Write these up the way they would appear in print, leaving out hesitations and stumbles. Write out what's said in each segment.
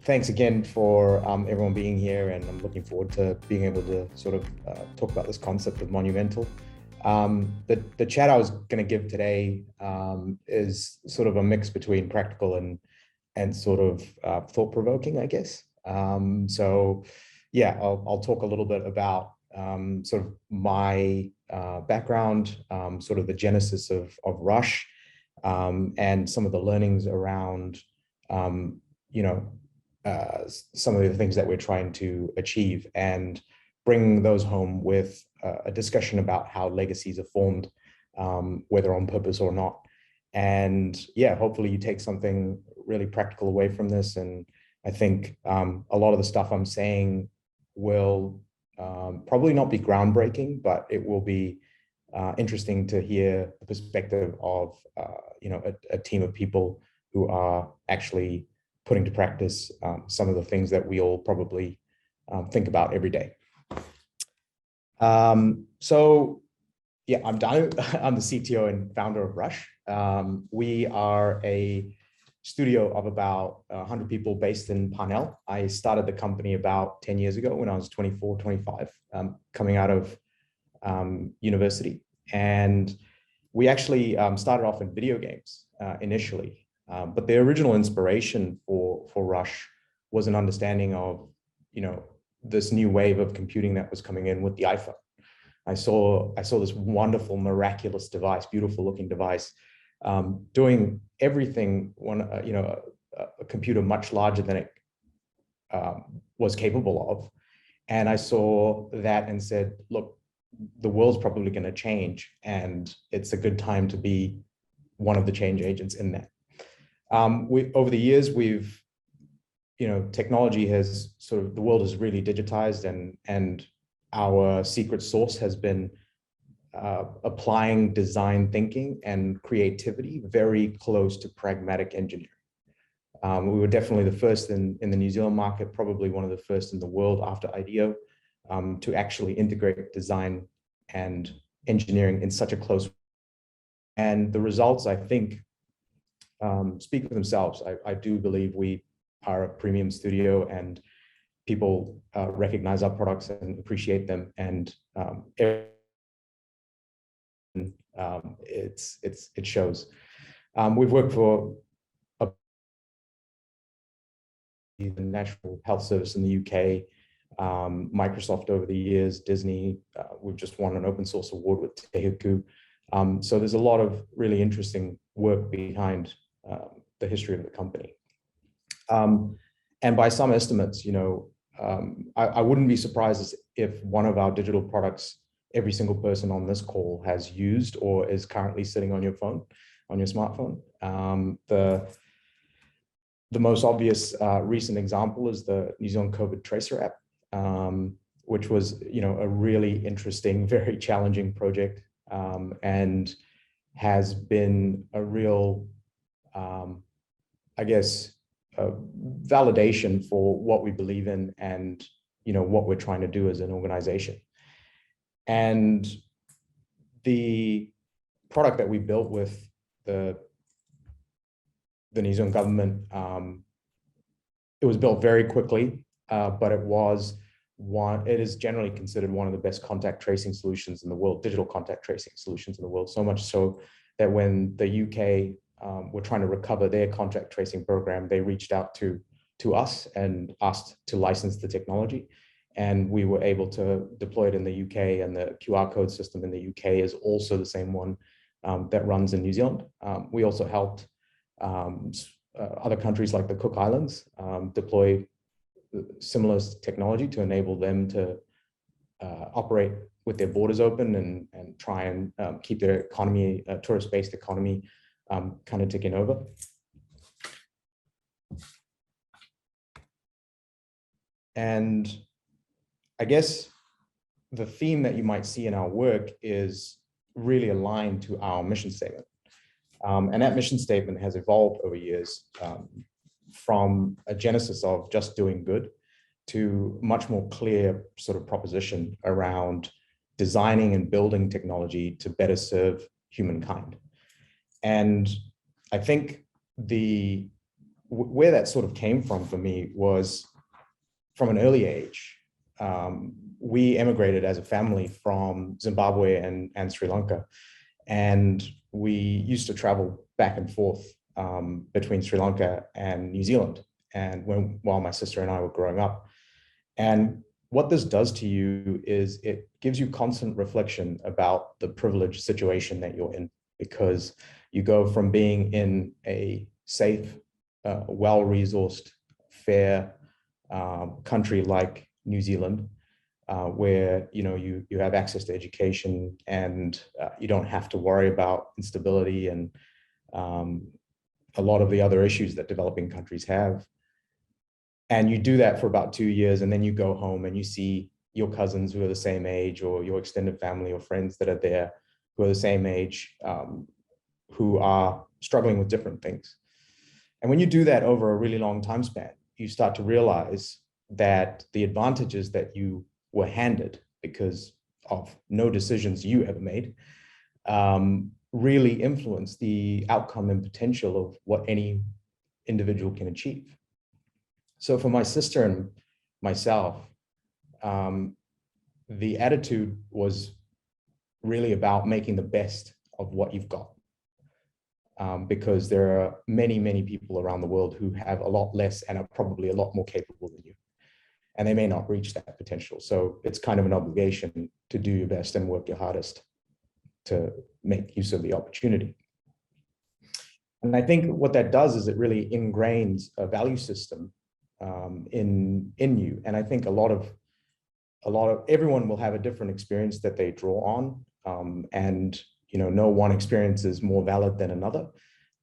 Thanks again for everyone being here, and I'm looking forward to being able to sort of talk about this concept of monumental. The chat I was going to give today is sort of a mix between practical and sort of thought-provoking, I guess. So yeah, I'll talk a little bit about sort of my background, sort of the genesis of Rush, and some of the learnings around you know, some of the things that we're trying to achieve, and bring those home with a discussion about how legacies are formed, whether on purpose or not. And yeah, hopefully you take something really practical away from this. And I think a lot of the stuff I'm saying will probably not be groundbreaking, but it will be interesting to hear the perspective of a team of people who are actually putting to practice some of the things that we all probably think about every day. So yeah, I'm Danu. I'm the CTO and founder of Rush. We are a studio of about 100 people based in Parnell. I started the company about 10 years ago when I was 24, 25, coming out of university. And we actually started off in video games initially. But the original inspiration for Rush was an understanding of, this new wave of computing that was coming in with the iPhone. I saw this wonderful, miraculous device, beautiful looking device, doing everything a computer much larger than it was capable of. And I saw that and said, look, the world's probably going to change, and it's a good time to be one of the change agents in that. Over the years, technology has the world has really digitized, and our secret sauce has been applying design thinking and creativity very close to pragmatic engineering. We were definitely the first in the New Zealand market, probably one of the first in the world after IDEO, to actually integrate design and engineering in such a close way. And the results, I think, speak for themselves. I do believe we are a premium studio, and people recognize our products and appreciate them, and it shows. We've worked for the National Health Service in the UK, Microsoft over the years, Disney. We've just won an open source award with Tehuku. So there's a lot of really interesting work behind the history of the company. And by some estimates, I wouldn't be surprised if one of our digital products, every single person on this call has used or is currently sitting on your phone, on your smartphone. The most obvious recent example is the New Zealand COVID Tracer app, which was, a really interesting, very challenging project, and has been a real, validation for what we believe in and, what we're trying to do as an organization. And the product that we built with the New Zealand government, it was built very quickly, but it is generally considered one of the best contact tracing solutions in the world, digital contact tracing solutions in the world, so much so that when the UK were trying to recover their contact tracing program, they reached out to us and asked to license the technology. And we were able to deploy it in the UK, and the QR code system in the UK is also the same one that runs in New Zealand. We also helped other countries like the Cook Islands deploy similar technology to enable them to operate with their borders open and try and keep their economy, tourist-based economy, kind of ticking over. And I guess the theme that you might see in our work is really aligned to our mission statement. And that mission statement has evolved over years, from a genesis of just doing good to much more clear sort of proposition around designing and building technology to better serve humankind. And I think the where that sort of came from for me was from an early age. We emigrated as a family from Zimbabwe and Sri Lanka, and we used to travel back and forth between Sri Lanka and New Zealand, and while my sister and I were growing up. And what this does to you is it gives you constant reflection about the privileged situation that you're in, because you go from being in a safe, well-resourced, fair country like New Zealand, where you have access to education, and you don't have to worry about instability and a lot of the other issues that developing countries have. And you do that for about 2 years, and then you go home and you see your cousins who are the same age, or your extended family or friends that are there who are the same age, who are struggling with different things. And when you do that over a really long time span, you start to realize that the advantages that you were handed because of no decisions you ever made really influence the outcome and potential of what any individual can achieve. So for my sister and myself, the attitude was really about making the best of what you've got. Because there are many, many people around the world who have a lot less and are probably a lot more capable than you. And they may not reach that potential. So it's kind of an obligation to do your best and work your hardest to make use of the opportunity. And I think what that does is it really ingrains a value system in you. And I think a lot of everyone will have a different experience that they draw on. And no one experience is more valid than another.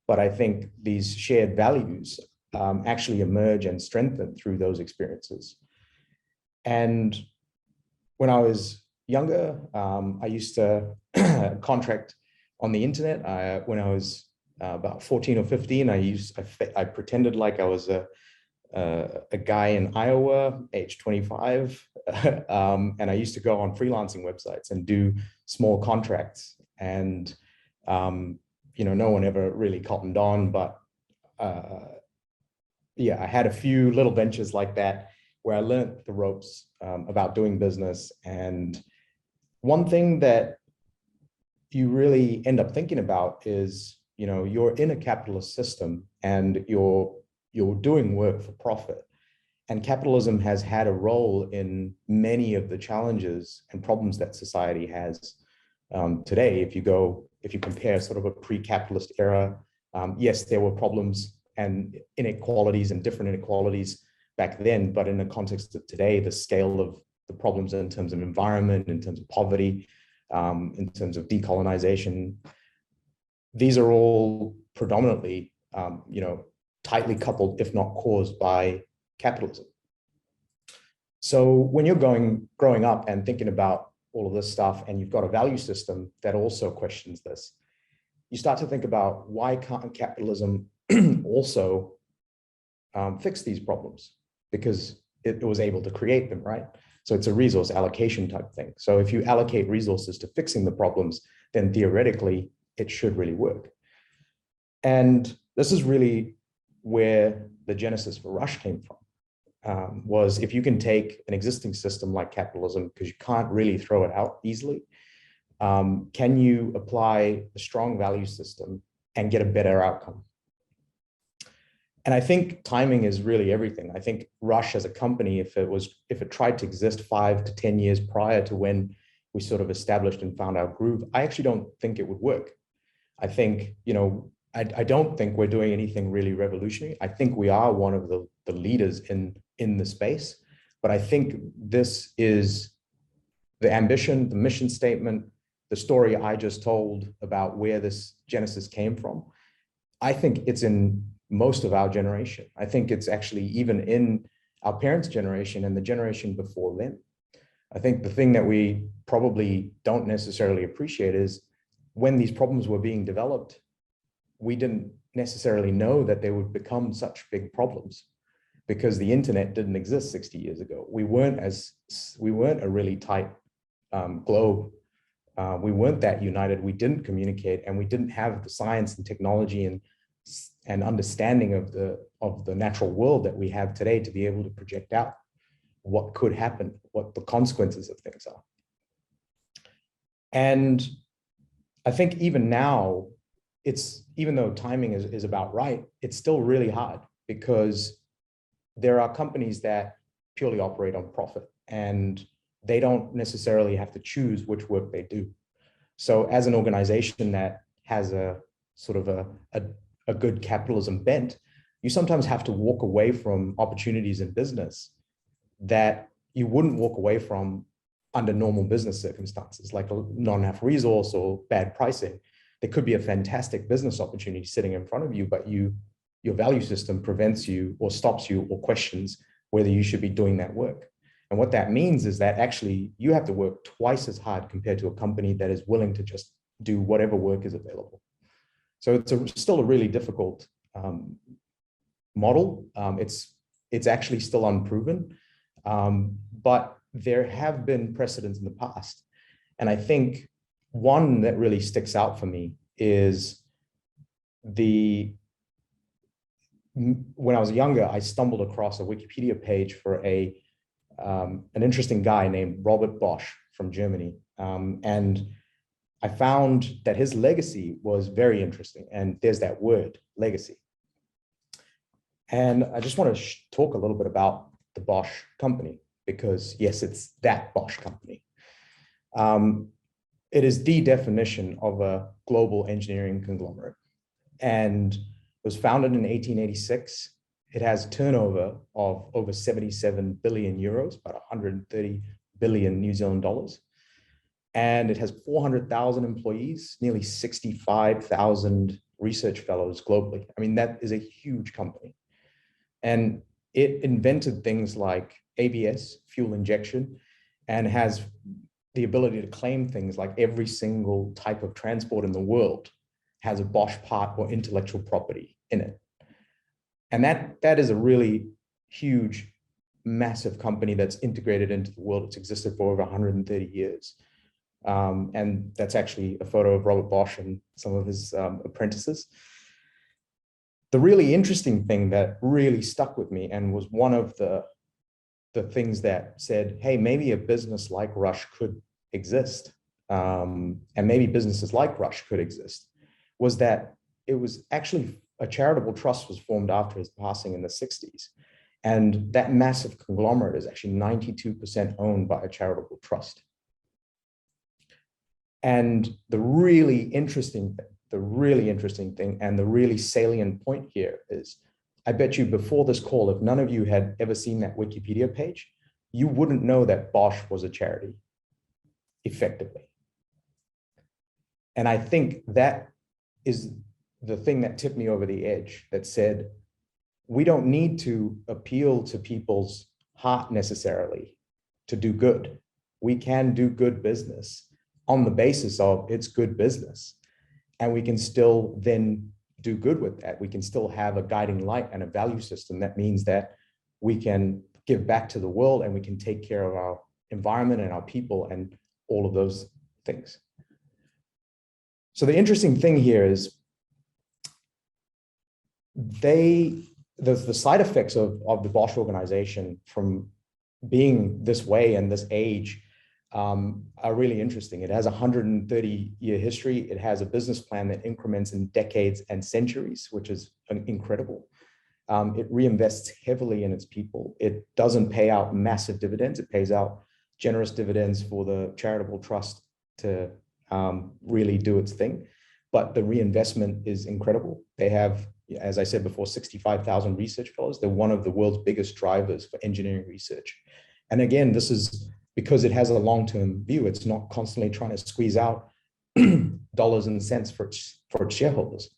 But I think these shared values actually emerge and strengthen through those experiences. And when I was younger, I used to contract on the internet. When I was about 14 or 15, I pretended like I was a guy in Iowa, age 25. And I used to go on freelancing websites and do small contracts. And, no one ever really cottoned on, but yeah, I had a few little ventures like that where I learned the ropes about doing business. And one thing that you really end up thinking about is, you're in a capitalist system and you're doing work for profit. And capitalism has had a role in many of the challenges and problems that society has today. If you compare sort of a pre-capitalist era, yes, there were problems and inequalities and different inequalities back then, but in the context of today, the scale of the problems in terms of environment, in terms of poverty, in terms of decolonization, these are all predominantly, tightly coupled, if not caused by capitalism. So when you're growing up and thinking about all of this stuff, and you've got a value system that also questions this, you start to think about, why can't capitalism also fix these problems? Because it was able to create them, right? So it's a resource allocation type thing. So if you allocate resources to fixing the problems, then theoretically, it should really work. And this is really where the genesis for Rush came from. Was if you can take an existing system like capitalism, because you can't really throw it out easily, can you apply a strong value system and get a better outcome? And I think timing is really everything. I think Rush as a company, if it tried to exist 5 to 10 years prior to when we sort of established and found our groove, I actually don't think it would work. I think, I don't think we're doing anything really revolutionary. I think we are one of the leaders in the space, but I think this is the ambition, the mission statement, the story I just told about where this genesis came from. I think it's in most of our generation. I think it's actually even in our parents' generation and the generation before them. I think the thing that we probably don't necessarily appreciate is when these problems were being developed, we didn't necessarily know that they would become such big problems, because the internet didn't exist 60 years ago. We weren't a really tight globe. We weren't that united. We didn't communicate, and we didn't have the science and technology and and understanding of the natural world that we have today to be able to project out what could happen, what the consequences of things are. And I think even now, even though timing is about right, it's still really hard because there are companies that purely operate on profit and they don't necessarily have to choose which work they do. So as an organization that has a sort of a good capitalism bent, you sometimes have to walk away from opportunities in business that you wouldn't walk away from under normal business circumstances, like not enough resource or bad pricing. There could be a fantastic business opportunity sitting in front of you, but your value system prevents you or stops you or questions whether you should be doing that work. And what that means is that actually you have to work twice as hard compared to a company that is willing to just do whatever work is available. So it's still a really difficult model. It's actually still unproven, but there have been precedents in the past. And I think one that really sticks out for me is when I was younger, I stumbled across a Wikipedia page for an interesting guy named Robert Bosch from Germany. And I found that his legacy was very interesting. And there's that word, legacy. And I just want to talk a little bit about the Bosch Company, because yes, it's that Bosch Company. It is the definition of a global engineering conglomerate. And it was founded in 1886. It has turnover of over 77 billion euros, about 130 billion New Zealand dollars. And it has 400,000 employees, nearly 65,000 research fellows globally. I mean, that is a huge company. And it invented things like ABS, fuel injection, and has the ability to claim things like every single type of transport in the world has a Bosch part or intellectual property in it. And that is a really huge, massive company that's integrated into the world. It's existed for over 130 years. And that's actually a photo of Robert Bosch and some of his apprentices. The really interesting thing that really stuck with me and was one of the things that said, hey, maybe a business like Rush could exist, and maybe businesses like Rush could exist, was that it was actually a charitable trust was formed after his passing in the 60s. And that massive conglomerate is actually 92% owned by a charitable trust. And the really interesting thing and the really salient point here is, I bet you before this call, if none of you had ever seen that Wikipedia page, you wouldn't know that Bosch was a charity, effectively. And I think that is the thing that tipped me over the edge, that said, we don't need to appeal to people's heart necessarily to do good. We can do good business on the basis of it's good business. And we can still then do good with that. We can still have a guiding light and a value system that means that we can give back to the world and we can take care of our environment and our people and all of those things. So the interesting thing here is the side effects of the Bosch organization from being this way and this age are really interesting. It has a 130-year history. It has a business plan that increments in decades and centuries, which is incredible. It reinvests heavily in its people. It doesn't pay out massive dividends. It pays out generous dividends for the charitable trust to really do its thing. But the reinvestment is incredible. They have, as I said before, 65,000 research fellows. They're one of the world's biggest drivers for engineering research. And again, this is because it has a long-term view. It's not constantly trying to squeeze out dollars and cents for its shareholders.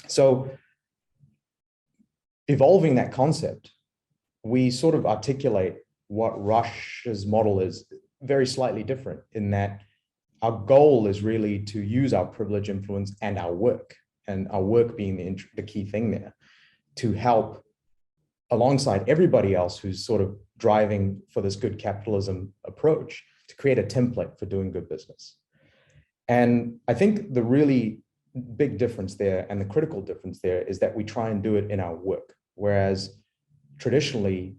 So evolving that concept, we sort of articulate what Rush's model is very slightly different, in that our goal is really to use our privilege, influence, and our work being the key thing there, to help alongside everybody else who's sort of driving for this good capitalism approach to create a template for doing good business. And I think the really big difference there and the critical difference there is that we try and do it in our work. Whereas traditionally,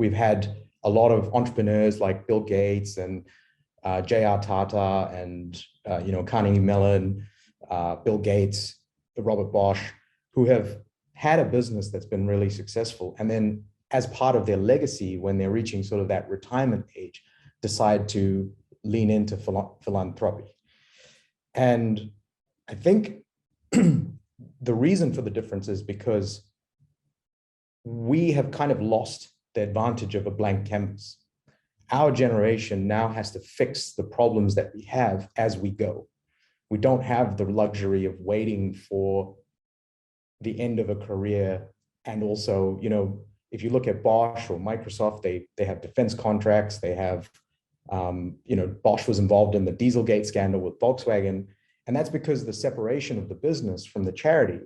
we've had a lot of entrepreneurs like Bill Gates and J.R. Tata and Carnegie Mellon, Bill Gates, Robert Bosch, who have had a business that's been really successful. And then as part of their legacy, when they're reaching sort of that retirement age, decide to lean into philanthropy. And I think the reason for the difference is because we have kind of lost the advantage of a blank canvas. Our generation now has to fix the problems that we have as we go. We don't have the luxury of waiting for the end of a career. And also, if you look at Bosch or Microsoft, they have defense contracts. They have, Bosch was involved in the Dieselgate scandal with Volkswagen. And that's because the separation of the business from the charity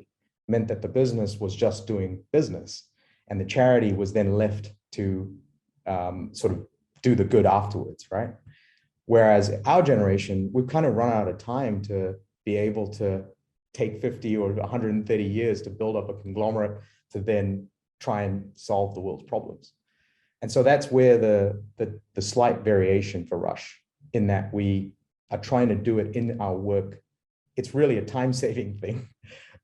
meant that the business was just doing business. And the charity was then left to sort of do the good afterwards, right? Whereas our generation, we've kind of run out of time to be able to take 50 or 130 years to build up a conglomerate to then try and solve the world's problems. And so that's where the slight variation for Rush, in that we are trying to do it in our work. It's really a time-saving thing.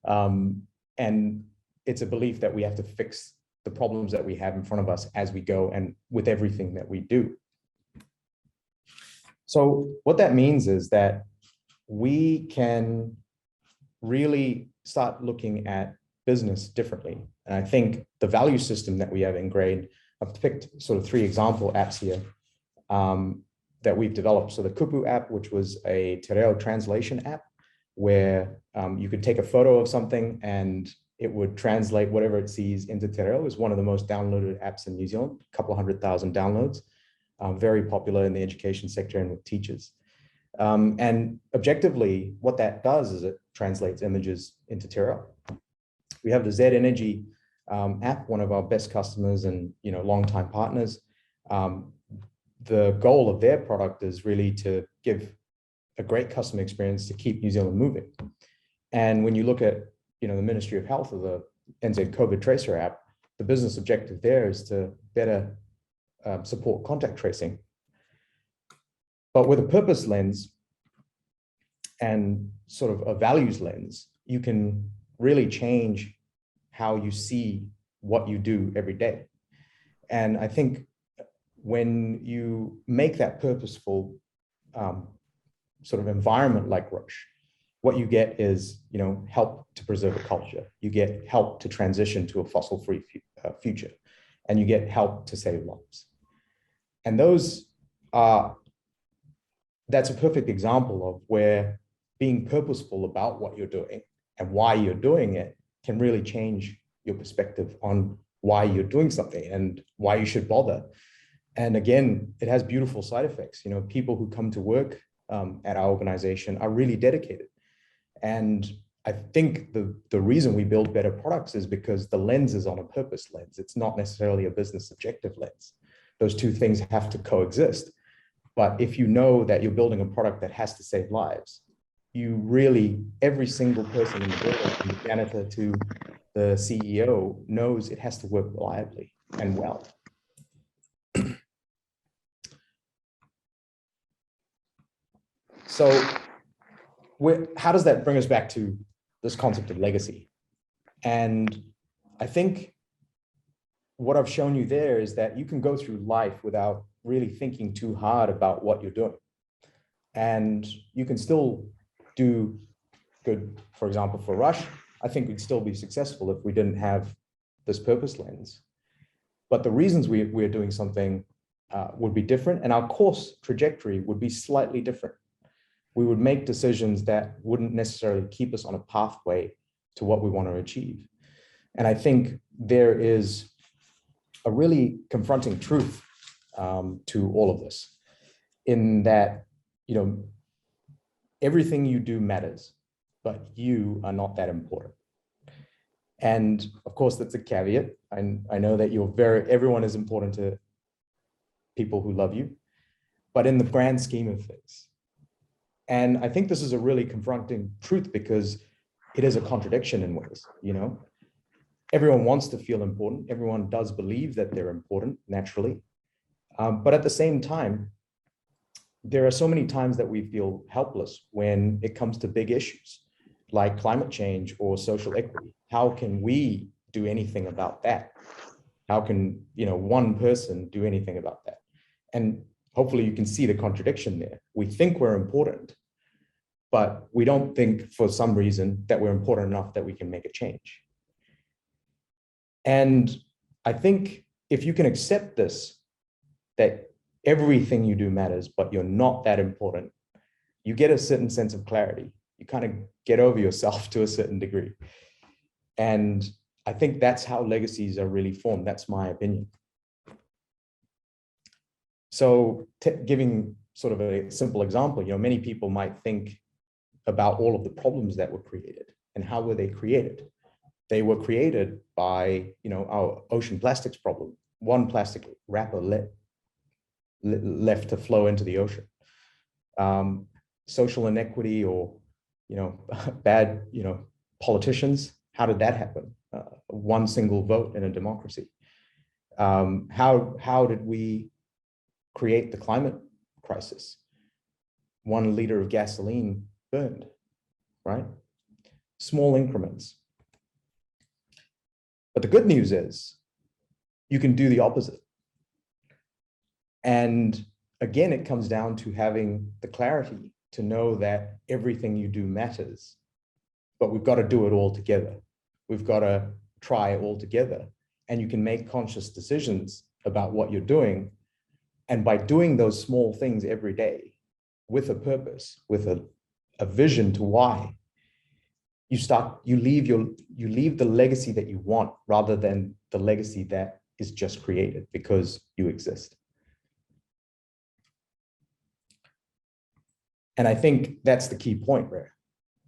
And it's a belief that we have to fix the problems that we have in front of us as we go and with everything that we do. So what that means is that we can really start looking at business differently. And I think the value system that we have ingrained, I've picked sort of 3 example apps here that we've developed. So the Kupu app, which was a Te Reo translation app, where you could take a photo of something and it would translate whatever it sees into Te Reo. Is one of the most downloaded apps in New Zealand, a couple 100,000 downloads, very popular in the education sector and with teachers. And objectively, what that does is it translates images into Te Reo. We have the Z Energy app, one of our best customers and longtime partners. The goal of their product is really to give a great customer experience to keep New Zealand moving. And when you look at the Ministry of Health or the NZ COVID Tracer app, the business objective there is to better support contact tracing. But with a purpose lens and sort of a values lens, you can really change how you see what you do every day. And I think when you make that purposeful sort of environment like Rush, what you get is, help to preserve a culture. You get help to transition to a fossil-free future, and you get help to save lives. And that's a perfect example of where being purposeful about what you're doing and why you're doing it can really change your perspective on why you're doing something and why you should bother. And again, it has beautiful side effects. People who come to work at our organization are really dedicated. And I think the reason we build better products is because the lens is on a purpose lens. It's not necessarily a business objective lens. Those two things have to coexist. But if you know that you're building a product that has to save lives, you really, every single person in the building, from the janitor to the CEO, knows it has to work reliably and well. So how does that bring us back to this concept of legacy? And I think what I've shown you there is that you can go through life without really thinking too hard about what you're doing. And you can still do good. For example, for Rush, I think we'd still be successful if we didn't have this purpose lens. But the reasons we're doing something would be different, and our course trajectory would be slightly different. We would make decisions that wouldn't necessarily keep us on a pathway to what we want to achieve. And I think there is a really confronting truth to all of this, in that, everything you do matters, but you are not that important. And of course, that's a caveat. I know that everyone is important to people who love you, but in the grand scheme of things. And I think this is a really confronting truth because it is a contradiction in ways, you know? Everyone wants to feel important. Everyone does believe that they're important naturally. But at the same time, there are so many times that we feel helpless when it comes to big issues like climate change or social equity. How can we do anything about that? How can, you know, one person do anything about that? And hopefully you can see the contradiction there. We think we're important, but we don't think for some reason that we're important enough that we can make a change. And I think if you can accept this, that everything you do matters, but you're not that important, you get a certain sense of clarity. You kind of get over yourself to a certain degree. And I think that's how legacies are really formed. That's my opinion. So giving sort of a simple example, you know, many people might think about all of the problems that were created and how were they created? They were created by, you know, our ocean plastics problem. One plastic wrapper left to flow into the ocean. Social inequity or, you know, bad, you know, politicians. How did that happen? One single vote in a democracy. How did we create the climate crisis? 1 liter of gasoline burned, right? Small increments. But the good news is you can do the opposite. And again, it comes down to having the clarity to know that everything you do matters, but we've got to do it all together. We've got to try all together, and you can make conscious decisions about what you're doing. And by doing those small things every day with a purpose, with a vision to why, you leave the legacy that you want rather than the legacy that is just created because you exist. And I think that's the key point, Rare,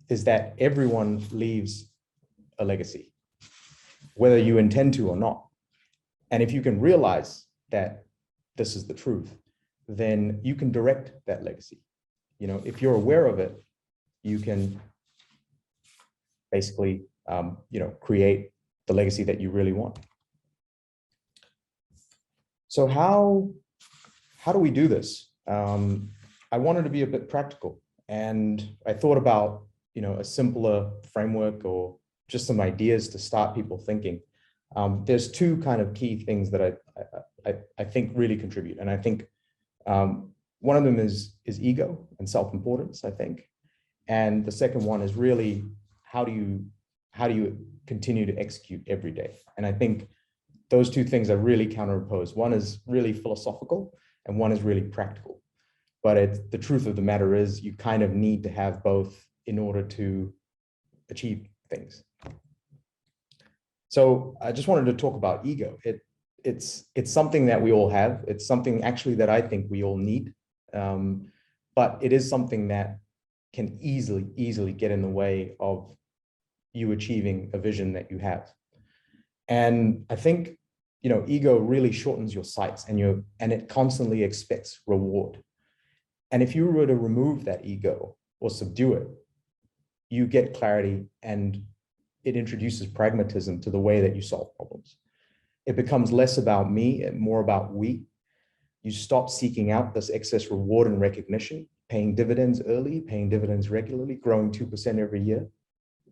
is that everyone leaves a legacy, whether you intend to or not. And if you can realize that this is the truth, then you can direct that legacy. You know, if you're aware of it, you can basically, you know, create the legacy that you really want. So how do we do this? I wanted to be a bit practical, and I thought about, you know, a simpler framework or just some ideas to start people thinking. There's 2 kind of key things that I think really contribute, and I think one of them is ego and self-importance, I think, and the second one is really how do you continue to execute every day? And I think those 2 things are really counteropposed. One is really philosophical, and one is really practical. But the truth of the matter is you kind of need to have both in order to achieve things. So I just wanted to talk about ego. It's something that we all have. It's something actually that I think we all need. But it is something that can easily get in the way of you achieving a vision that you have. And I think, you know, ego really shortens your sights, and it constantly expects reward. And if you were to remove that ego or subdue it, you get clarity, and it introduces pragmatism to the way that you solve problems. It becomes less about me and more about we. You stop seeking out this excess reward and recognition, paying dividends early, paying dividends regularly, growing 2% every year.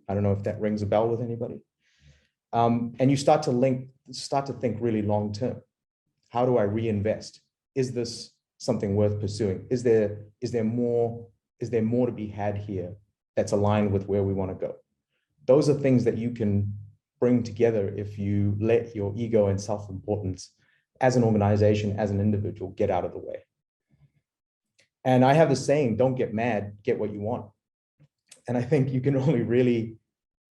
I don't know if that rings a bell with anybody. And you start to think really long term. How do I reinvest? Is this something worth pursuing? Is there more to be had here that's aligned with where we want to go? Those are things that you can bring together if you let your ego and self-importance as an organization, as an individual, get out of the way. And I have the saying, don't get mad, get what you want. And I think you can only really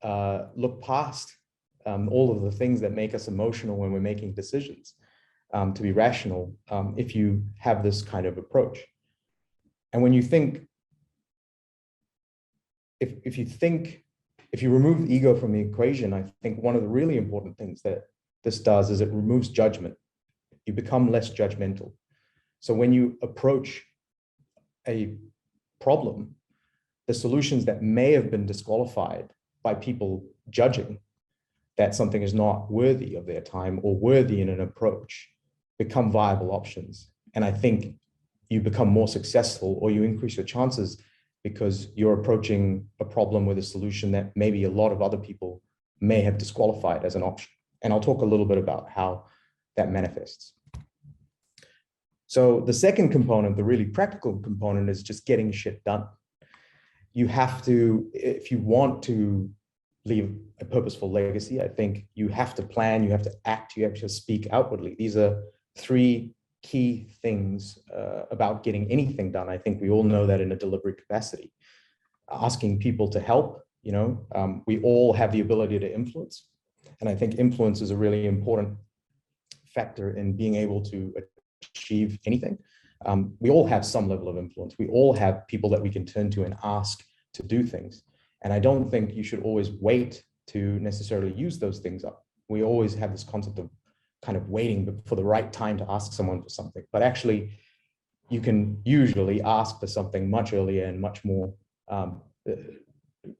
look past all of the things that make us emotional when we're making decisions to be rational if you have this kind of approach. And when you think, if you think If you remove ego from the equation, I think one of the really important things that this does is it removes judgment. You become less judgmental. So when you approach a problem, the solutions that may have been disqualified by people judging that something is not worthy of their time or worthy in an approach become viable options. And I think you become more successful, or you increase your chances, because you're approaching a problem with a solution that maybe a lot of other people may have disqualified as an option. And I'll talk a little bit about how that manifests. So the second component, the really practical component, is just getting shit done. You have to, if you want to leave a purposeful legacy, I think you have to plan, you have to act, you have to speak outwardly. These are three key things about getting anything done. I think we all know that in a deliberate capacity. Asking people to help, we all have the ability to influence. And I think influence is a really important factor in being able to achieve anything. We all have some level of influence. We all have people that we can turn to and ask to do things. And I don't think you should always wait to necessarily use those things up. We always have this concept of kind of waiting for the right time to ask someone for something. But actually, you can usually ask for something much earlier and much more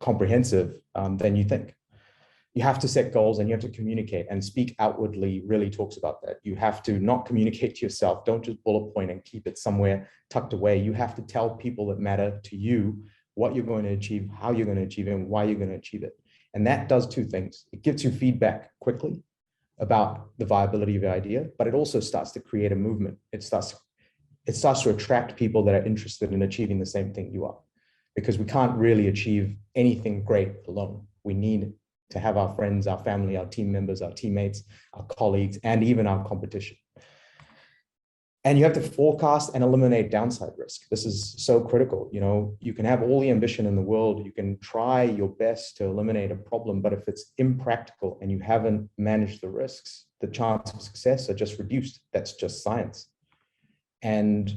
comprehensive than you think. You have to set goals and you have to communicate, and speak outwardly really talks about that. You have to not communicate to yourself. Don't just bullet point and keep it somewhere tucked away. You have to tell people that matter to you what you're going to achieve, how you're going to achieve it, and why you're going to achieve it. And that does two things. It gives you feedback quickly about the viability of your idea, but it also starts to create a movement. It starts to attract people that are interested in achieving the same thing you are, because we can't really achieve anything great alone. We need to have our friends, our family, our team members, our teammates, our colleagues, and even our competition. And you have to forecast and eliminate downside risk. This is so critical. You can have all the ambition in the world, you can try your best to eliminate a problem, but if it's impractical and you haven't managed the risks, the chances of success are just reduced. That's just science. And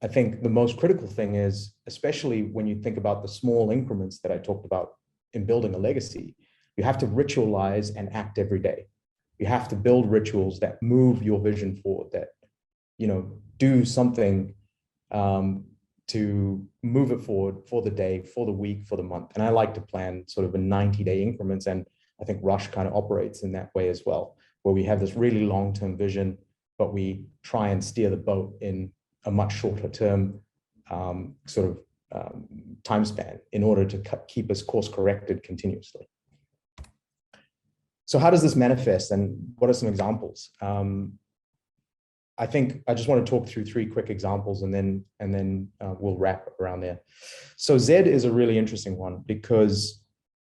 I think the most critical thing is, especially when you think about the small increments that I talked about in building a legacy, you have to ritualize and act every day. You have to build rituals that move your vision forward, that do something to move it forward for the day, for the week, for the month. And I like to plan sort of in 90-day increments. And I think Rush kind of operates in that way as well, where we have this really long-term vision, but we try and steer the boat in a much shorter term time span in order to keep us course corrected continuously. So how does this manifest, and what are some examples? I think I just want to talk through three quick examples, and then we'll wrap around there. So Z is a really interesting one, because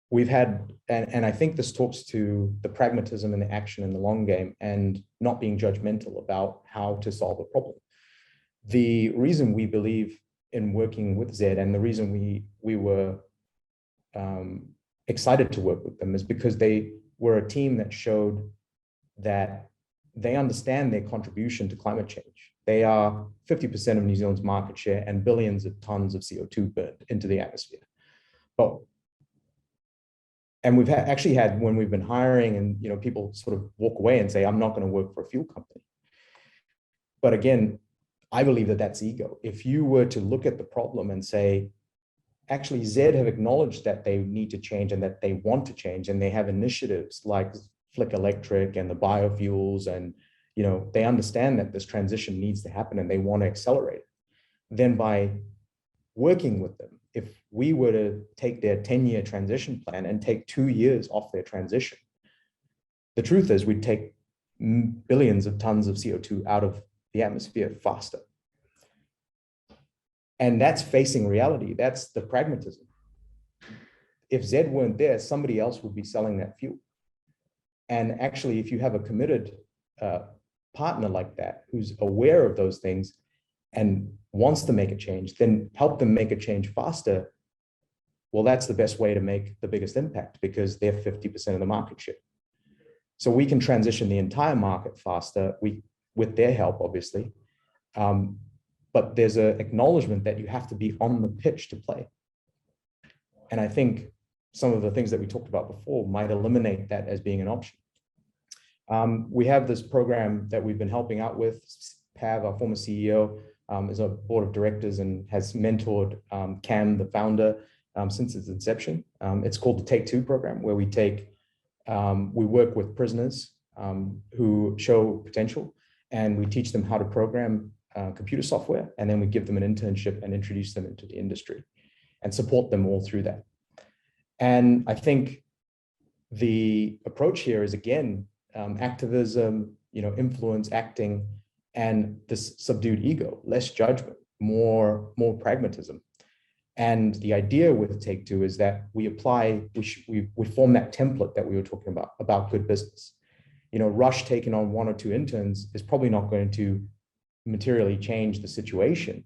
we've had, and I think this talks to the pragmatism and the action in the long game, and not being judgmental about how to solve a problem. The reason we believe in working with Z, and the reason we were excited to work with them, is because they were a team that showed that they understand their contribution to climate change. They are 50% of New Zealand's market share and billions of tons of CO2 burned into the atmosphere. And we've actually had, when we've been hiring, and people sort of walk away and say, I'm not going to work for a fuel company. But again, I believe that that's ego. If you were to look at the problem and say, actually, Z have acknowledged that they need to change and that they want to change, and they have initiatives like Flick Electric and the biofuels, and they understand that this transition needs to happen and they want to accelerate it. Then by working with them, if we were to take their 10-year transition plan and take 2 years off their transition, the truth is we'd take billions of tons of CO2 out of the atmosphere faster. And that's facing reality. That's the pragmatism. If Z weren't there, somebody else would be selling that fuel. And actually, if you have a committed partner like that, who's aware of those things and wants to make a change, then help them make a change faster. Well, that's the best way to make the biggest impact, because they're 50% of the market share. So we can transition the entire market faster, with their help, obviously. But there's an acknowledgement that you have to be on the pitch to play. And I think some of the things that we talked about before might eliminate that as being an option. We have this program that we've been helping out with. Pav, our former CEO, is on board of directors and has mentored Cam, the founder, since its inception. It's called the Take Two program, where we work with prisoners who show potential, and we teach them how to program computer software, and then we give them an internship and introduce them into the industry and support them all through that. And I think the approach here is, again, activism, influence, acting, and this subdued ego, less judgment, more pragmatism. And the idea with Take Two is that we form that template that we were talking about good business. Rush taking on 1 or 2 interns is probably not going to materially change the situation.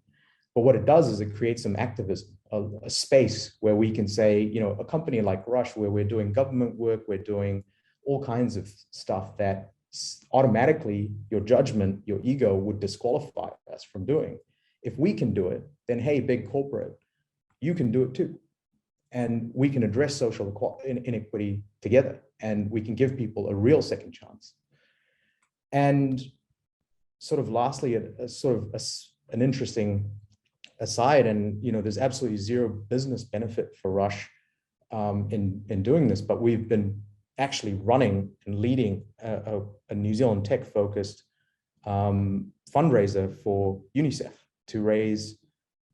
But what it does is it creates some activism, a space where we can say, a company like Rush, where we're doing government work, we're doing all kinds of stuff that automatically your judgment, your ego would disqualify us from doing. If we can do it, then hey, big corporate, you can do it too. And we can address social inequity together, and we can give people a real second chance. And sort of lastly, an interesting aside, and there's absolutely zero business benefit for Rush in doing this, but we've been actually running and leading a New Zealand tech-focused fundraiser for UNICEF to raise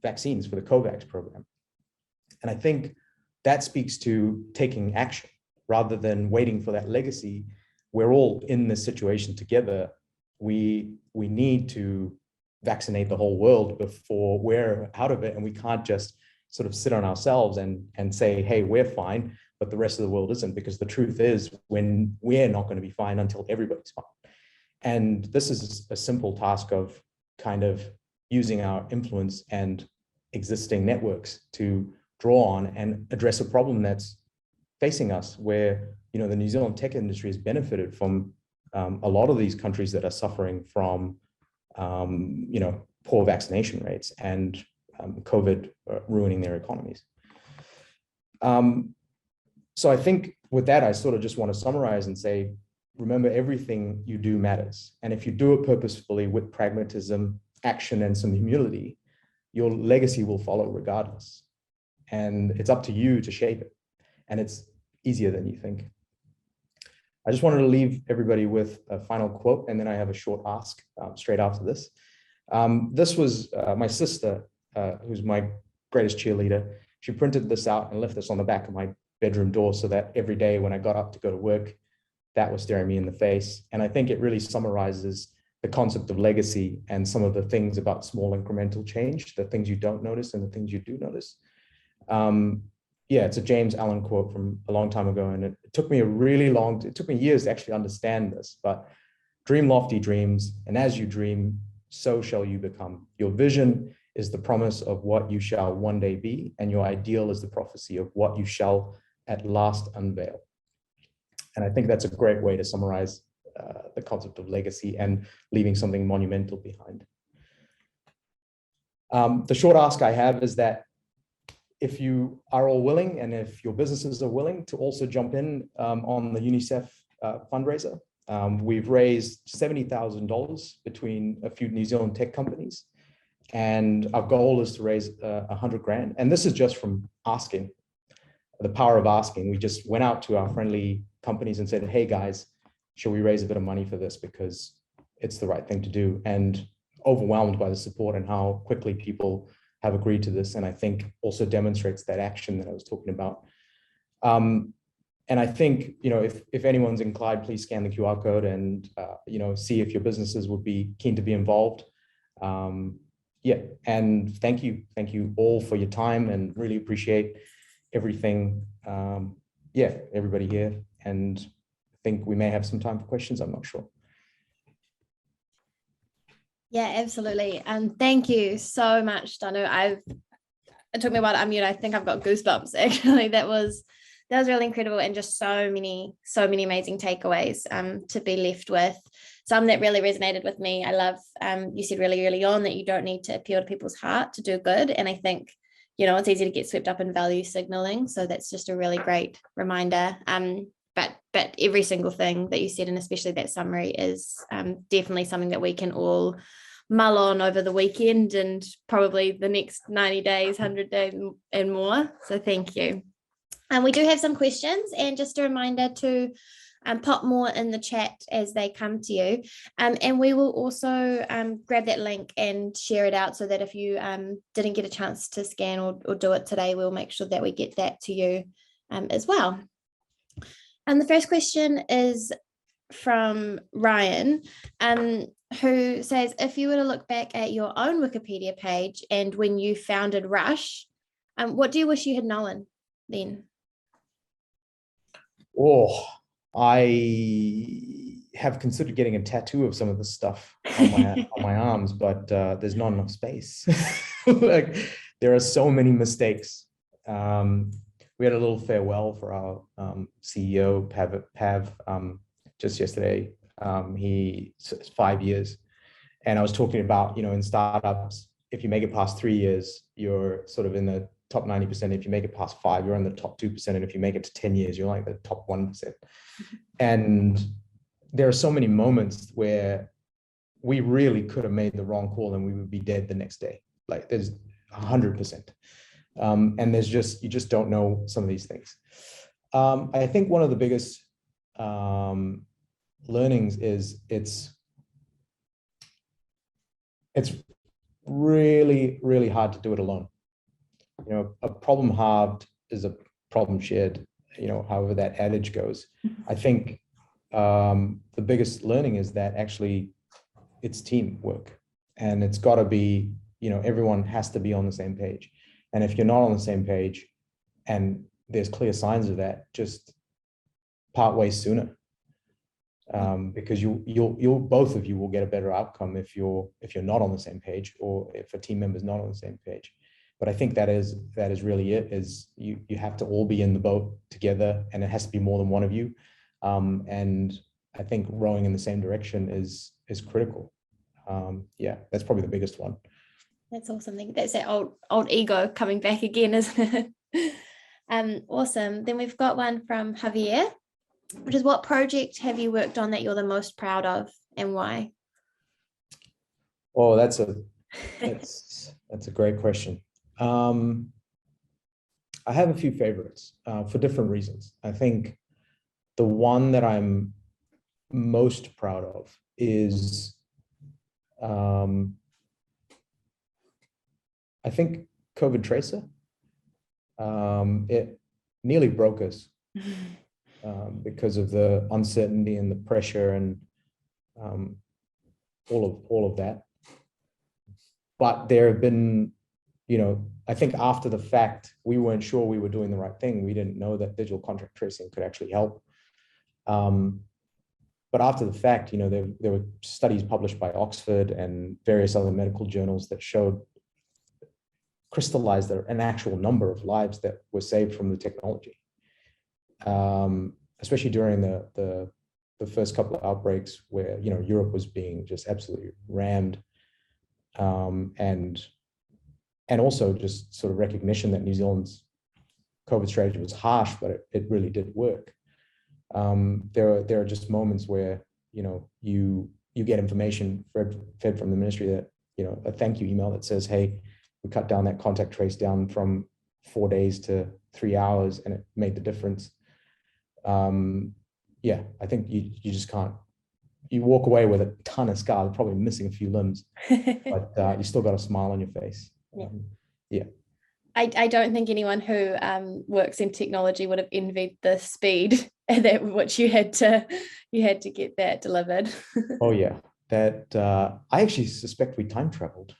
vaccines for the COVAX program. And I think that speaks to taking action rather than waiting for that legacy. We're all in this situation together. We need to vaccinate the whole world before we're out of it, and we can't just sort of sit on ourselves and say, hey, we're fine, but the rest of the world isn't, because the truth is when we're not going to be fine until everybody's fine. And this is a simple task of kind of using our influence and existing networks to draw on and address a problem that's facing us, where the New Zealand tech industry has benefited from a lot of these countries that are suffering from poor vaccination rates and COVID ruining their economies. So I think with that, I sort of just want to summarize and say, remember, everything you do matters. And if you do it purposefully with pragmatism, action, and some humility, your legacy will follow regardless. And it's up to you to shape it. And it's easier than you think. I just wanted to leave everybody with a final quote, and then I have a short ask straight after this. This was my sister, who's my greatest cheerleader. She printed this out and left this on the back of my bedroom door so that every day when I got up to go to work, that was staring me in the face. And I think it really summarizes the concept of legacy and some of the things about small incremental change, the things you don't notice and the things you do notice. Yeah, it's a James Allen quote from a long time ago, and it took me it took me years to actually understand this, but dream lofty dreams, and as you dream, so shall you become. Your vision is the promise of what you shall one day be, and your ideal is the prophecy of what you shall at last unveil. And I think that's a great way to summarize the concept of legacy and leaving something monumental behind. The short ask I have is that if you are all willing, and if your businesses are willing to also jump in on the UNICEF fundraiser, we've raised $70,000 between a few New Zealand tech companies, and our goal is to raise 100 grand. And this is just from asking, the power of asking. We just went out to our friendly companies and said, hey guys, should we raise a bit of money for this, because it's the right thing to do, and overwhelmed by the support and how quickly people have agreed to this. And I think also demonstrates that action that I was talking about. And I think, if anyone's inclined, please scan the QR code and, see if your businesses would be keen to be involved. Yeah, and thank you all for your time, and really appreciate everything. Yeah, everybody here, and I think we may have some time for questions. I'm not sure. Yeah, absolutely. And thank you so much, Danu. It took me a while to unmute. I think I've got goosebumps actually. That was really incredible, and just so many amazing takeaways to be left with. Some that really resonated with me. I love you said really early on that you don't need to appeal to people's heart to do good. And I think it's easy to get swept up in value signaling. So that's just a really great reminder. But every single thing that you said, and especially that summary, is definitely something that we can all mull on over the weekend and probably the next 90 days, 100 days and more. So thank you. And we do have some questions, and just a reminder to pop more in the chat as they come to you. And we will also grab that link and share it out so that if you didn't get a chance to scan or do it today, we'll make sure that we get that to you as well. And the first question is from Ryan, who says, if you were to look back at your own Wikipedia page and when you founded Rush, what do you wish you had known then? Oh, I have considered getting a tattoo of some of this stuff on my arms, but there's not enough space. Like, there are so many mistakes. We had a little farewell for our CEO, Pav, just yesterday. It's 5 years. And I was talking about, in startups, if you make it past 3 years, you're sort of in the top 90%. If you make it past 5, you're in the top 2%. And if you make it to 10 years, you're like the top 1%. And there are so many moments where we really could have made the wrong call and we would be dead the next day. Like, there's 100%. And you just don't know some of these things. I think one of the biggest learnings is it's really, really hard to do it alone. A problem halved is a problem shared, however that adage goes. I think the biggest learning is that actually it's teamwork, and it's got to be, everyone has to be on the same page. And if you're not on the same page and there's clear signs of that, just part ways sooner. Because you'll both of you will get a better outcome if you're not on the same page, or if a team member's not on the same page. But I think that is really it, is you have to all be in the boat together, and it has to be more than one of you. And I think rowing in the same direction is critical. Yeah, that's probably the biggest one. That's awesome. That's that old ego coming back again, isn't it? Awesome. Then we've got one from Javier, which is, what project have you worked on that you're the most proud of, and why? Oh, that's a great question. I have a few favorites for different reasons. I think the one that I'm most proud of is, I think, COVID Tracer. It nearly broke us because of the uncertainty and the pressure and all of that. But there have been, I think after the fact, we weren't sure we were doing the right thing. We didn't know that digital contact tracing could actually help. But after the fact, there were studies published by Oxford and various other medical journals that crystallized an actual number of lives that were saved from the technology. Especially during the first couple of outbreaks where, Europe was being just absolutely rammed. And also just sort of recognition that New Zealand's COVID strategy was harsh, but it really did work. There are just moments where, you get information fed from the ministry that, a thank you email that says, hey, we cut down that contact trace down from 4 days to 3 hours, and it made the difference. Yeah, I think you just can't. You walk away with a ton of scars, probably missing a few limbs, but you still got a smile on your face. Yeah. I don't think anyone who works in technology would have envied the speed at which you had to get that delivered. Oh yeah, that I actually suspect we time traveled.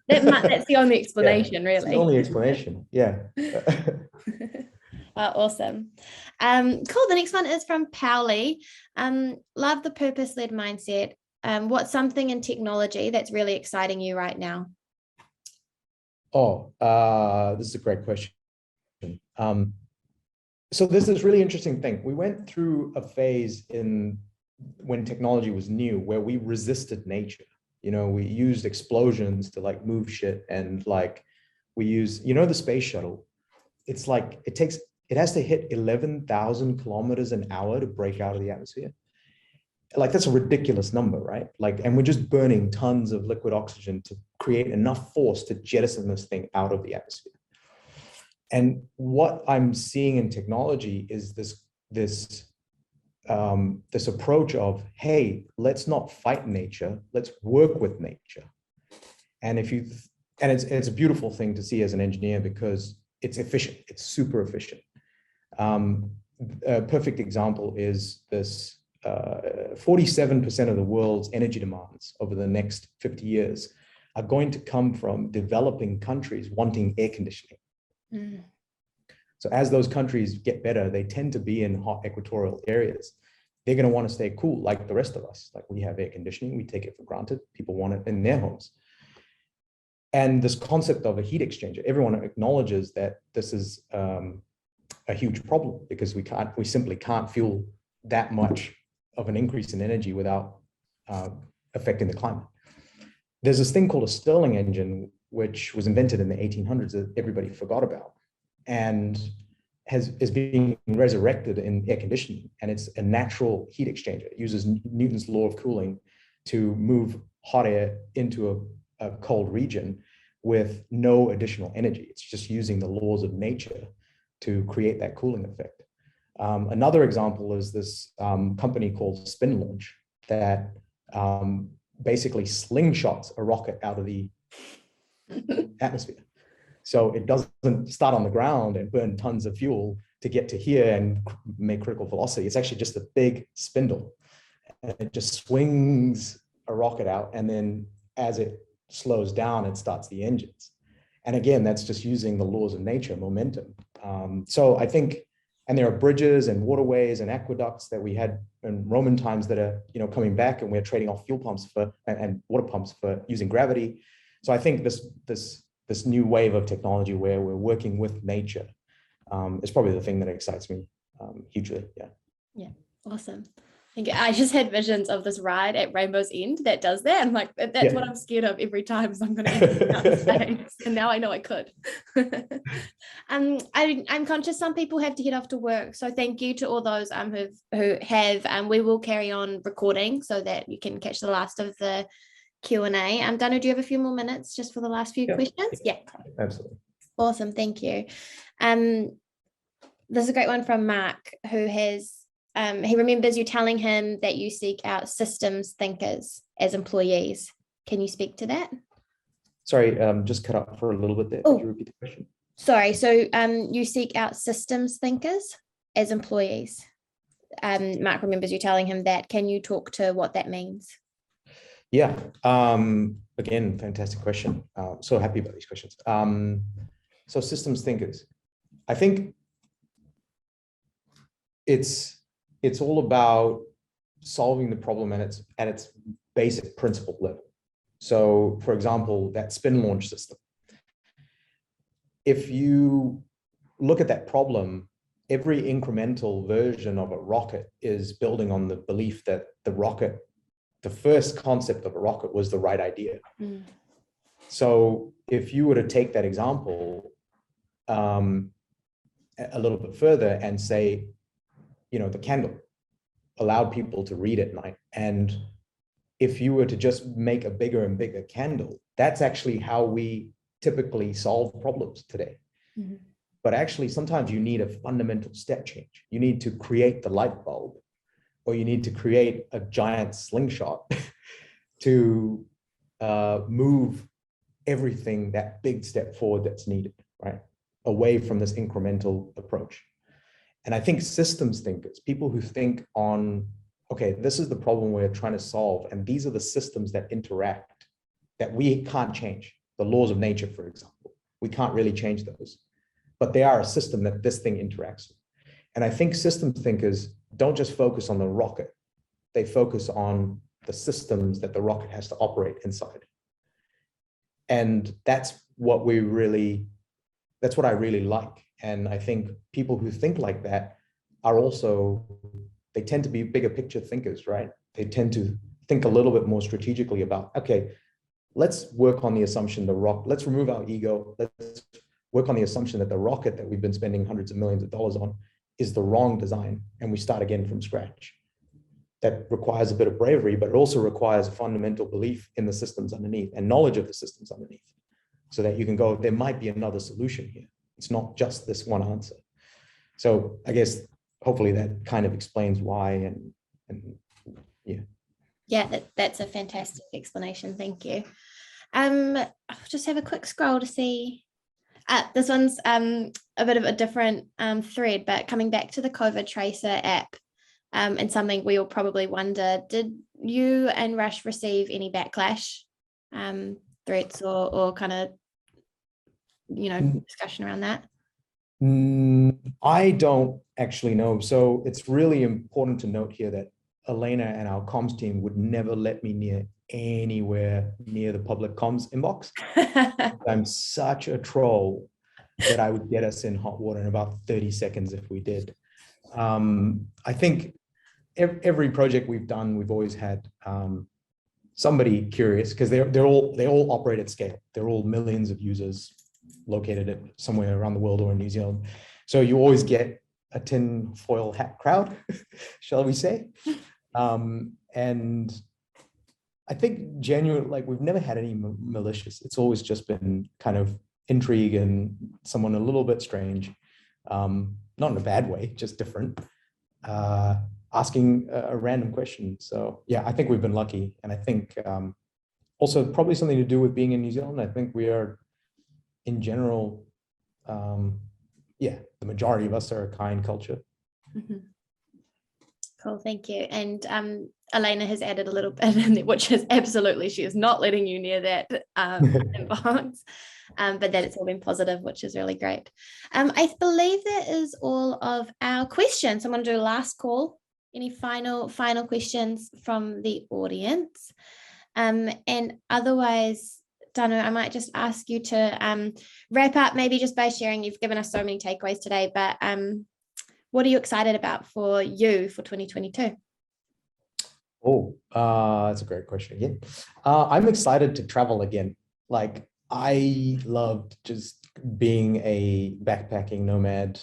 That's the only explanation, really. It's the only explanation. Yeah. Awesome. Cool. The next one is from Powley. Love the purpose-led mindset. What's something in technology that's really exciting you right now? Oh, this is a great question. So there's this really interesting thing. We went through a phase when technology was new where we resisted nature. We used explosions to move shit and we use, the space shuttle. It's like it has to hit 11,000 kilometers an hour to break out of the atmosphere. Like, that's a ridiculous number, right? Like, and we're just burning tons of liquid oxygen to create enough force to jettison this thing out of the atmosphere. And what I'm seeing in technology is this approach of, hey, let's not fight nature, let's work with nature. And it's a beautiful thing to see as an engineer, because it's efficient, it's super efficient. A perfect example is this: 47% of the world's energy demands over the next 50 years are going to come from developing countries wanting air conditioning. Mm. So as those countries get better, they tend to be in hot equatorial areas. They're going to want to stay cool like the rest of us. Like, we have air conditioning, we take it for granted. People want it in their homes. And this concept of a heat exchanger, everyone acknowledges that this is a huge problem, because we simply can't fuel that much of an increase in energy without affecting the climate. There's this thing called a Stirling engine, which was invented in the 1800s that everybody forgot about, and is being resurrected in air conditioning. And it's a natural heat exchanger. It uses Newton's law of cooling to move hot air into a cold region with no additional energy. It's just using the laws of nature to create that cooling effect. Another example is this company called Spin Launch that basically slingshots a rocket out of the atmosphere. So it doesn't start on the ground and burn tons of fuel to get to here and make critical velocity. It's actually just a big spindle, and it just swings a rocket out. And then as it slows down, it starts the engines. And again, that's just using the laws of nature, momentum. So I think, and there are bridges and waterways and aqueducts that we had in Roman times that are, coming back, and we're trading off fuel pumps and water pumps for using gravity. So I think this new wave of technology where we're working with nature is probably the thing that excites me hugely. Yeah. Yeah. Awesome. I just had visions of this ride at Rainbow's End that does that. I'm like, that's what I'm scared of every time, is I'm going to end up in space. And now I know I could. I'm conscious some people have to head off to work. So thank you to all those who have. We will carry on recording so that you can catch the last of the Q&A. Danu, do you have a few more minutes just for the last few questions? Yeah. Absolutely. Awesome. Thank you. This is a great one from Mark, who has he remembers you telling him that you seek out systems thinkers as employees. Can you speak to that? Sorry, just cut up for a little bit there. Could you repeat the question? Sorry. So you seek out systems thinkers as employees. Mark remembers you telling him that. Can you talk to what that means? Yeah. Again, fantastic question. So happy about these questions. So systems thinkers. I think it's all about solving the problem at its basic principle level. So, for example, that spin launch system. If you look at that problem, every incremental version of a rocket is building on the belief that the first concept of a rocket was the right idea. Mm. So if you were to take that example a little bit further and say, the candle allowed people to read at night. And if you were to just make a bigger and bigger candle, that's actually how we typically solve problems today. Mm-hmm. But actually, sometimes you need a fundamental step change. You need to create the light bulb, or you need to create a giant slingshot to move everything that big step forward that's needed, right? Away from this incremental approach. And I think systems thinkers, people who think on, okay, this is the problem we're trying to solve, and these are the systems that interact that we can't change. The laws of nature, for example, we can't really change those, but they are a system that this thing interacts with. And I think systems thinkers don't just focus on the rocket, they focus on the systems that the rocket has to operate inside. And that's what I really like. And I think people who think like that are also, they tend to be bigger picture thinkers, right? They tend to think a little bit more strategically about, okay, let's work on the assumption let's remove our ego. Let's work on the assumption that the rocket that we've been spending hundreds of millions of dollars on is the wrong design, and we start again from scratch. That requires a bit of bravery, but it also requires a fundamental belief in the systems underneath and knowledge of the systems underneath, so that you can go, there might be another solution here. It's not just this one answer. So I guess hopefully that kind of explains why, and yeah. Yeah, that's a fantastic explanation. Thank you. I'll just have a quick scroll to see. This one's a bit of a different thread, but coming back to the COVID Tracer app, and something we all probably wonder, did you and Rush receive any backlash, threats or kind of, discussion around that? I don't actually know. So it's really important to note here that Elena and our comms team would never let me anywhere near the public comms inbox. I'm such a troll that I would get us in hot water in about 30 seconds if we did. I think every project we've done, we've always had somebody curious, because they all operate at scale. They're all millions of users located somewhere around the world or in New Zealand. So you always get a tin foil hat crowd, shall we say. And I think genuinely, like, we've never had any malicious. It's always just been kind of intrigue and someone a little bit strange, not in a bad way, just different, asking a random question. So yeah, I think we've been lucky. And I think also probably something to do with being in New Zealand. I think we are, in general, the majority of us are a kind culture. Mm-hmm. Cool, thank you. And Elena has added a little bit in there, which is absolutely, she is not letting you near that inbox, but that it's all been positive, which is really great. I believe that is all of our questions. I'm going to do a last call. Any final questions from the audience? And otherwise, Danu, I might just ask you to wrap up, maybe just by sharing. You've given us so many takeaways today, but what are you excited about for 2022? Oh, that's a great question again. I'm excited to travel again. Like, I loved just being a backpacking nomad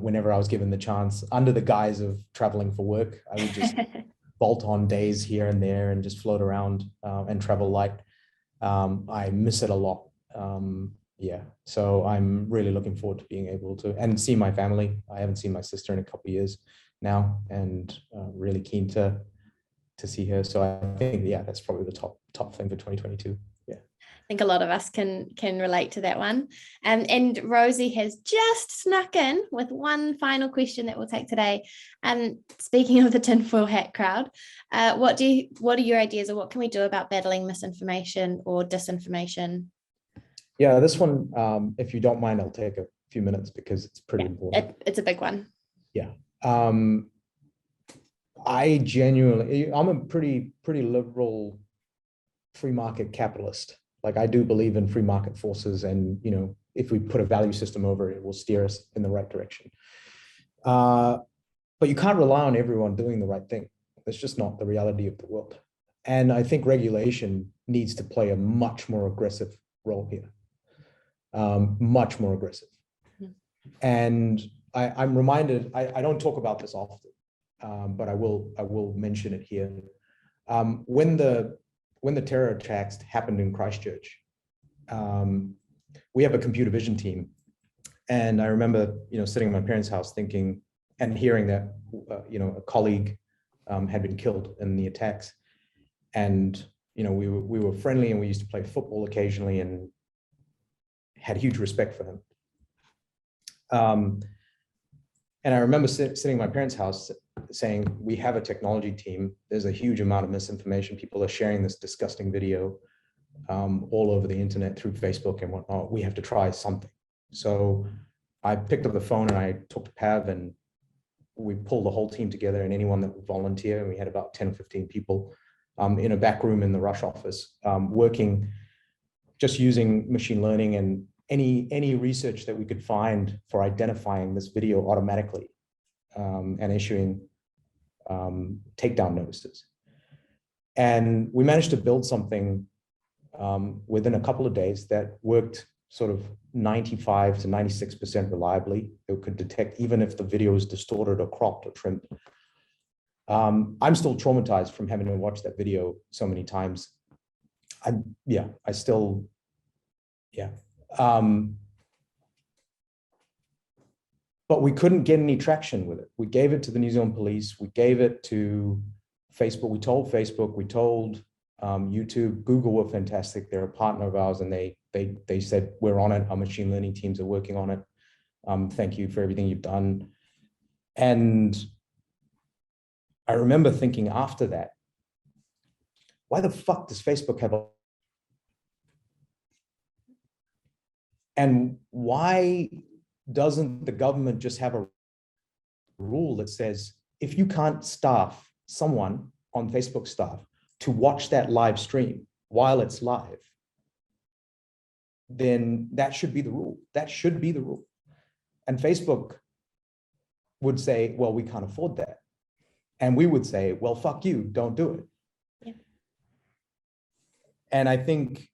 whenever I was given the chance, under the guise of traveling for work. I would just bolt on days here and there and just float around and travel light. I miss it a lot. So I'm really looking forward to being able to and see my family. I haven't seen my sister in a couple of years now, and really keen to see her. So I think that's probably the top thing for 2022. Yeah, I think a lot of us can relate to that one. And Rosie has just snuck in with one final question that we'll take today. Speaking of the tinfoil hat crowd, what are your ideas, or what can we do about battling misinformation or disinformation? Yeah, this one, if you don't mind, I'll take a few minutes because it's pretty important. It's a big one. Yeah. I'm a pretty liberal free market capitalist. Like, I do believe in free market forces, and if we put a value system over it, it will steer us in the right direction. But you can't rely on everyone doing the right thing. That's just not the reality of the world. And I think regulation needs to play a much more aggressive role here. Much more aggressive. Mm-hmm. And I'm reminded, I don't talk about this often, but I will mention it here. When the terror attacks happened in Christchurch, we have a computer vision team, and I remember sitting in my parents' house thinking and hearing that a colleague had been killed in the attacks, and we were friendly, and we used to play football occasionally, and had huge respect for him. And I remember sitting in my parents' house saying, we have a technology team. There's a huge amount of misinformation. People are sharing this disgusting video all over the internet through Facebook and whatnot. We have to try something. So I picked up the phone and I talked to Pav, and we pulled the whole team together, and anyone that would volunteer. And we had about 10 or 15 people in a back room in the Rush office, working, just using machine learning and any research that we could find for identifying this video automatically, and issuing takedown notices. And we managed to build something within a couple of days that worked sort of 95 to 96% reliably. It could detect even if the video is distorted or cropped or trimmed. I'm still traumatized from having to watch that video so many times. But we couldn't get any traction with it. We gave it to the New Zealand police. We gave it to Facebook. We told Facebook, we told YouTube. Google were fantastic. They're a partner of ours, and they said, we're on it. Our machine learning teams are working on it. Thank you for everything you've done. And I remember thinking after that, why the fuck does Facebook have a... And why doesn't the government just have a rule that says, if you can't staff someone on Facebook staff to watch that live stream while it's live, then that should be the rule. That should be the rule. And Facebook would say, well, we can't afford that. And we would say, well, fuck you, don't do it. Yeah. And I think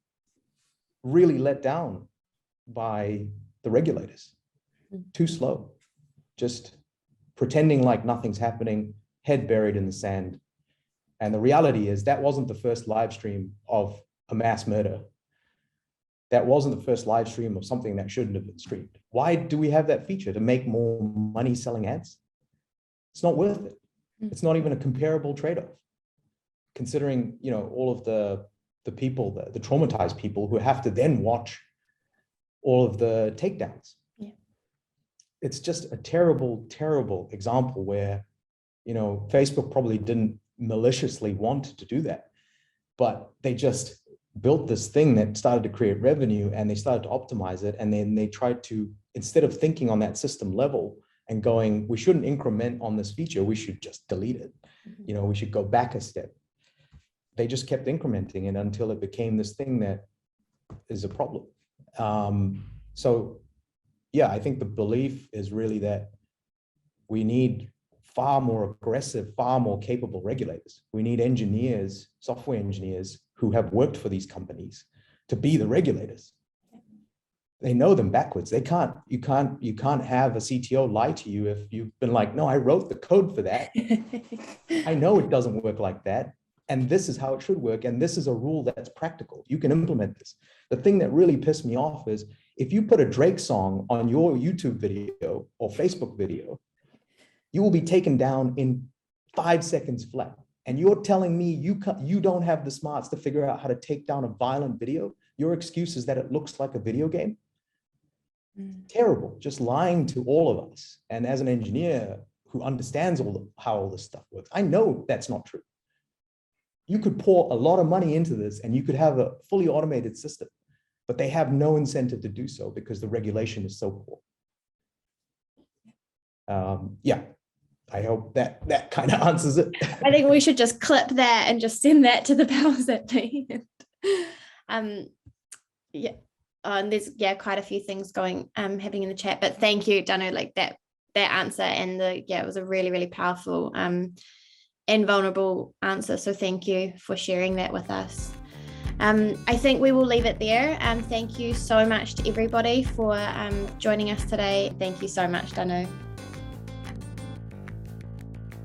really let down by the regulators. Too slow, just pretending like nothing's happening, head buried in the sand. And the reality is that wasn't the first live stream of a mass murder. That wasn't the first live stream of something that shouldn't have been streamed. Why do we have that feature? To make more money selling ads? It's not worth it. It's not even a comparable trade-off, considering, you know, all of the people, the traumatized people who have to then watch all of the takedowns. Yeah. It's just a terrible, terrible example where, you know, Facebook probably didn't maliciously want to do that, but they just built this thing that started to create revenue, and they started to optimize it. And then they tried to, instead of thinking on that system level and going, we shouldn't increment on this feature, we should just delete it. You know, we should go back a step. They just kept incrementing it until it became this thing that is a problem. So yeah, I think the belief is really that we need far more aggressive, far more capable regulators. We need engineers, software engineers who have worked for these companies to be the regulators. They know them backwards. You can't have a CTO lie to you if you've been like, no, I wrote the code for that. I know it doesn't work like that. And this is how it should work. And this is a rule that's practical. You can implement this. The thing that really pissed me off is if you put a Drake song on your YouTube video or Facebook video, you will be taken down in 5 seconds flat. And you're telling me you don't have the smarts to figure out how to take down a violent video? Your excuse is that it looks like a video game? Terrible, just lying to all of us. And as an engineer who understands how all this stuff works, I know that's not true. You could pour a lot of money into this and you could have a fully automated system, but they have no incentive to do so because the regulation is so poor. Yeah, I hope that kind of answers it. I think we should just clip that and just send that to the powers that be. Yeah. And there's quite a few things happening in the chat, but thank you, Danu, like that answer, and it was a really, really powerful and vulnerable answer. So thank you for sharing that with us. I think we will leave it there. Thank you so much to everybody for joining us today. Thank you so much, Danu.